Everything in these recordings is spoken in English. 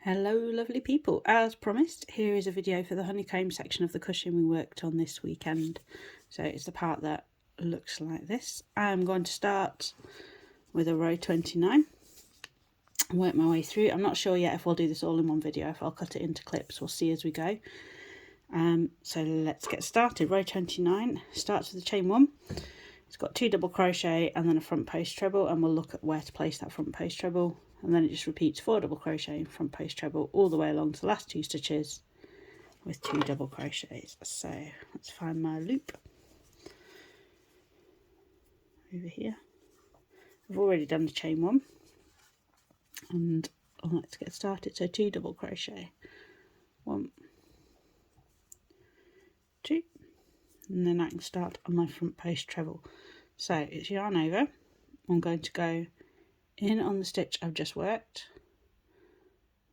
Hello lovely people, as promised here is a video for the honeycomb section of the cushion we worked on this weekend. So it's the part that looks like this. I'm going to start with a row 29 and work my way through. I'm not sure yet if I'll do this all in one video, if I'll cut it into clips, we'll see as we go. So let's get started. Row 29 starts with a chain 1. It's got 2 double crochet and then a front post treble, and we'll look at where to place that front post treble. And then it just repeats 4 double crochet, front post treble all the way along to the last 2 stitches with 2 double crochets. So let's find my loop over here. I've already done the chain 1 and let's get started. So 2 double crochet, 1, 2, and then I can start on my front post treble. So it's yarn over. I'm going to go in on the stitch I've just worked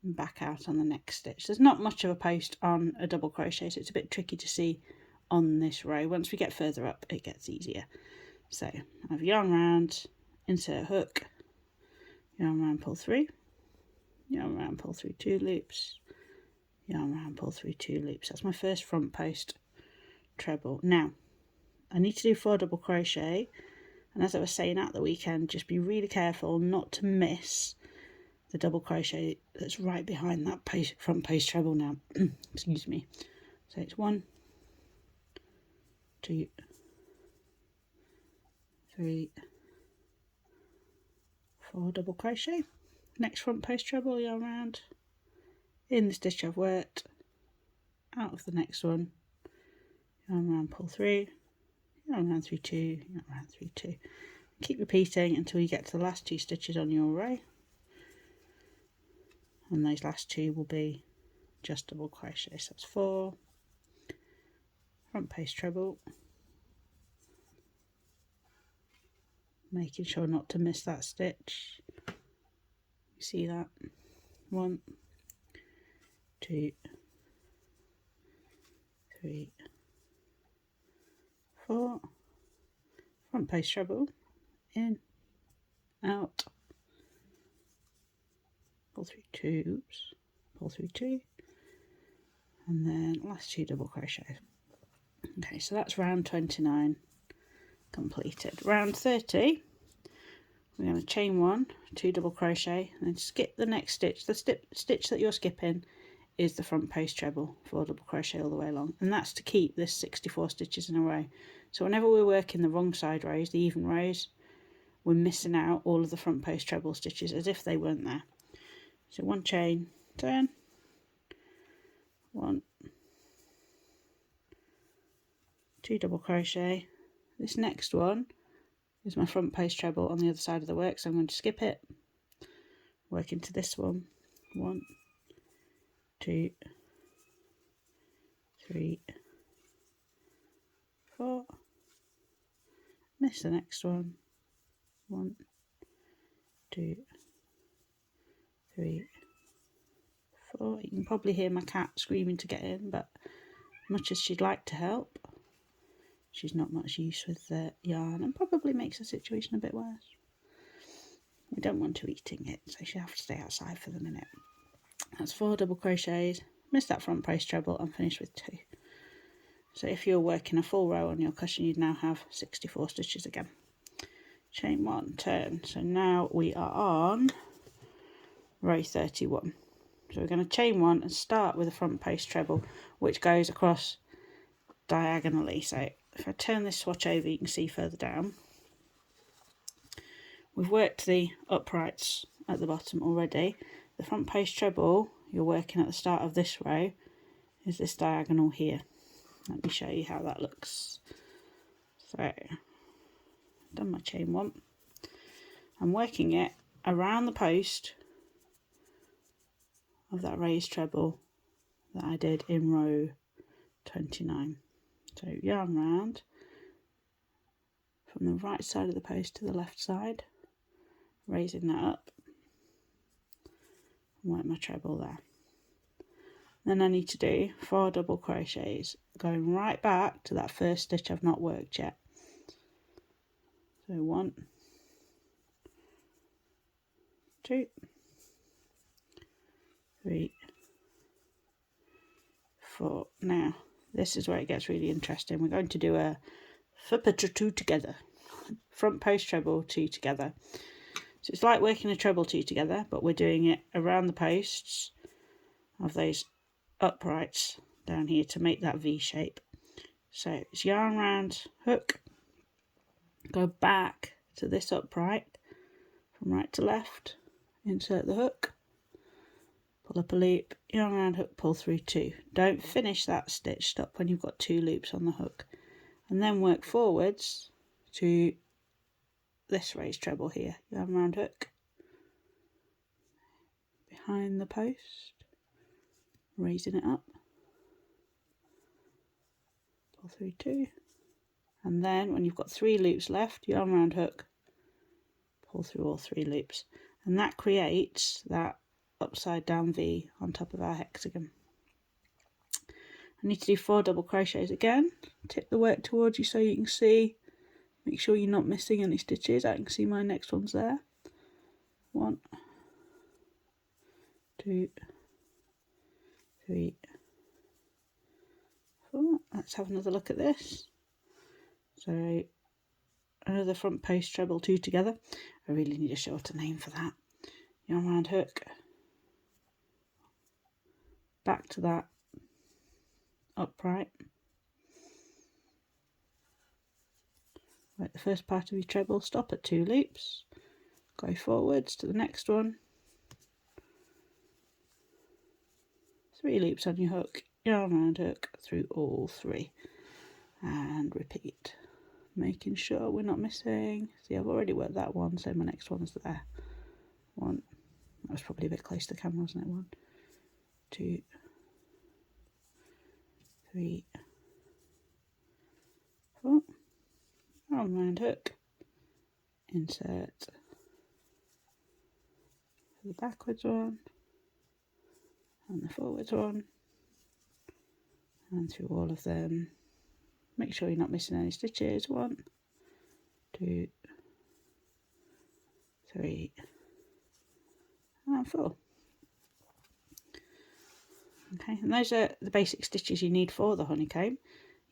and back out on the next stitch. There's not much of a post on a double crochet, so it's a bit tricky to see on this row. Once we get further up it gets easier. So I've yarn round, insert hook, yarn round, pull through, yarn round, pull through 2 loops, yarn round, pull through 2 loops. That's my first front post treble. Now I need to do 4 double crochet, and as I was saying at the weekend, just be really careful not to miss the double crochet that's right behind that front post treble now. Excuse me. So it's 1, 2, 3, 4 double crochet. Next front post treble, yarn round, in the stitch I've worked, out of the next one, yarn round, pull through, yarn round through 2, yarn round through 2. Keep repeating until you get to the last 2 stitches on your row, and those last 2 will be just double crochet. So that's 4 front post treble, making sure not to miss that stitch. You see that? 1, 2, 3, 4 front post treble, in, out, pull through 2, oops, pull through 2, and then last 2 double crochets. Okay, so that's round 29 completed. Round 30, we're going to chain 1, 2 double crochet, and then skip the next stitch. The stitch that you're skipping is the front post treble, 4 double crochet all the way along, and that's to keep this 64 stitches in a row. So whenever we're working the wrong side rows, the even rows, we're missing out all of the front post treble stitches as if they weren't there. So 1 chain, turn, 1, 2 double crochet. This next one is my front post treble on the other side of the work, so I'm going to skip it, work into this one, 1, 2, 3, 4, miss the next one, 1, 2, 3, 4. You can probably hear my cat screaming to get in, but much as she'd like to help, she's not much use with the yarn and probably makes the situation a bit worse. We don't want her eating it, so she'll have to stay outside for the minute. That's 4 double crochets, miss that front post treble and finish with 2. So if you're working a full row on your cushion, you'd now have 64 stitches again. Chain 1, turn. So now we are on row 31. So we're going to chain 1 and start with a front post treble, which goes across diagonally. So if I turn this swatch over, you can see further down. We've worked the uprights at the bottom already. The front post treble you're working at the start of this row is this diagonal here. Let me show you how that looks. So done my chain 1. I'm working it around the post of that raised treble that I did in row 29. So yarn round from the right side of the post to the left side, raising that up, and work my treble there. Then I need to do 4 double crochets going right back to that first stitch I've not worked yet. So 1, 2, 3, 4. Now this is where it gets really interesting. We're going to do a two together, front post treble 2 together. So it's like working a treble 2 together, but we're doing it around the posts of those uprights down here to make that V shape. So it's yarn round, hook, go back to this upright from right to left, insert the hook, pull up a loop, yarn round, hook, pull through 2. Don't finish that stitch, stop when you've got 2 loops on the hook, and then work forwards to this raised treble here, yarn round, hook, behind the post, raising it up, pull through 2, and then when you've got 3 loops left, yarn round, hook, pull through all 3 loops, and that creates that upside down V on top of our hexagon. I need to do 4 double crochets again. Tip the work towards you so you can see, make sure you're not missing any stitches. I can see my next one's there. 1, 2, 3, 4. Let's have another look at this. So another front post treble 2 together. I really need a shorter name for that. Yarn round, hook, back to that upright, work the first part of your treble, stop at 2 loops, go forwards to the next one, 3 loops on your hook, yarn round, hook through all 3, and repeat, making sure we're not missing. See, I've already worked that one, so my next one's there. 1, that was probably a bit close to the camera, wasn't it? 1, 2, 3, 4, yarn round, hook, insert the backwards one and the forwards one, and through all of them. Make sure you're not missing any stitches. 1, 2, 3, and 4. Okay, and those are the basic stitches you need for the honeycomb.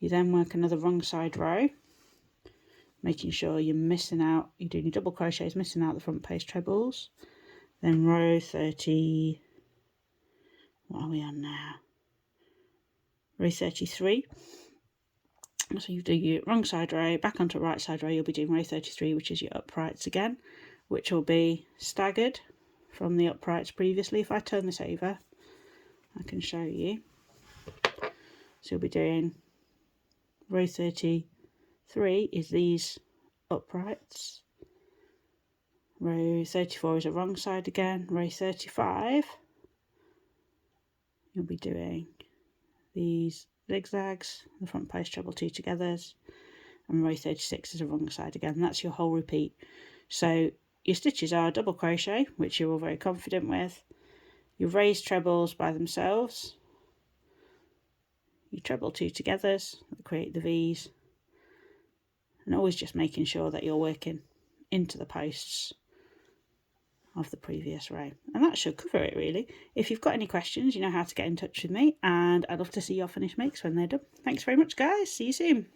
You then work another wrong side row, making sure you're missing out, you're doing your double crochets, missing out the front post trebles. Then row 30, what are we on now? Row 33. So you do your wrong side row, back onto right side row, you'll be doing row 33, which is your uprights again, which will be staggered from the uprights previously. If I turn this over, I can show you. So you'll be doing row 33 is these uprights, row 34 is a wrong side again, row 35 you'll be doing these zigzags, the front post treble 2 togethers, and row 36 is a wrong side again. And that's your whole repeat. So your stitches are double crochet, which you're all very confident with, your raised trebles by themselves, your treble 2 togethers that create the V's, and always just making sure that you're working into the posts of the previous row. And that should cover it really. If you've got any questions, you know how to get in touch with me, and I'd love to see your finished makes when they're done. Thanks very much guys, see you soon.